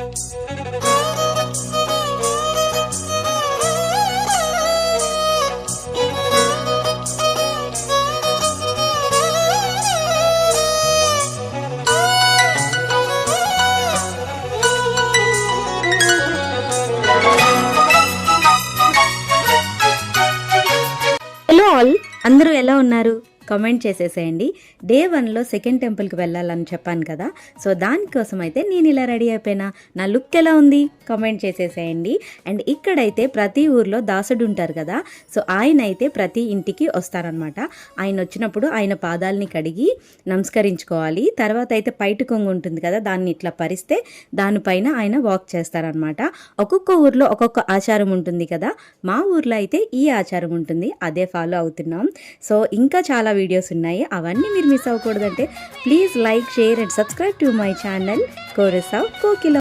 Hello all, అందరూ ఎలా ఉన్నారు? కామెంట్ చేసేసేయండి. డే 1లో సెకండ్ టెంపుల్కి వెళ్ళాలని చెప్పాను కదా, సో దానికోసం అయితే నేను ఇలా రెడీ అయిపోయినా. నా లుక్ ఎలా ఉంది కామెంట్ చేసేసేయండి. అండ్ ఇక్కడైతే ప్రతి ఊర్లో దాసుడు ఉంటారు కదా, సో ఆయన అయితే ప్రతి ఇంటికి వస్తారనమాట. ఆయన వచ్చినప్పుడు ఆయన పాదాలని కడిగి నమస్కరించుకోవాలి. తర్వాత అయితే పైట కొంగు ఉంటుంది కదా, దాన్ని ఇట్లా పరిస్తే దానిపైన ఆయన వాక్ చేస్తారనమాట. ఒక్కొక్క ఊర్లో ఒక్కొక్క ఆచారం ఉంటుంది కదా, మా ఊర్లో అయితే ఈ ఆచారం ఉంటుంది, అదే ఫాలో అవుతున్నాం. సో ఇంకా చాలా వీడియోస్ ఉన్నాయి, అవన్నీ మీరు మిస్ అవ్వకూడదంటే please like, share and subscribe to my channel chorus of Kokila.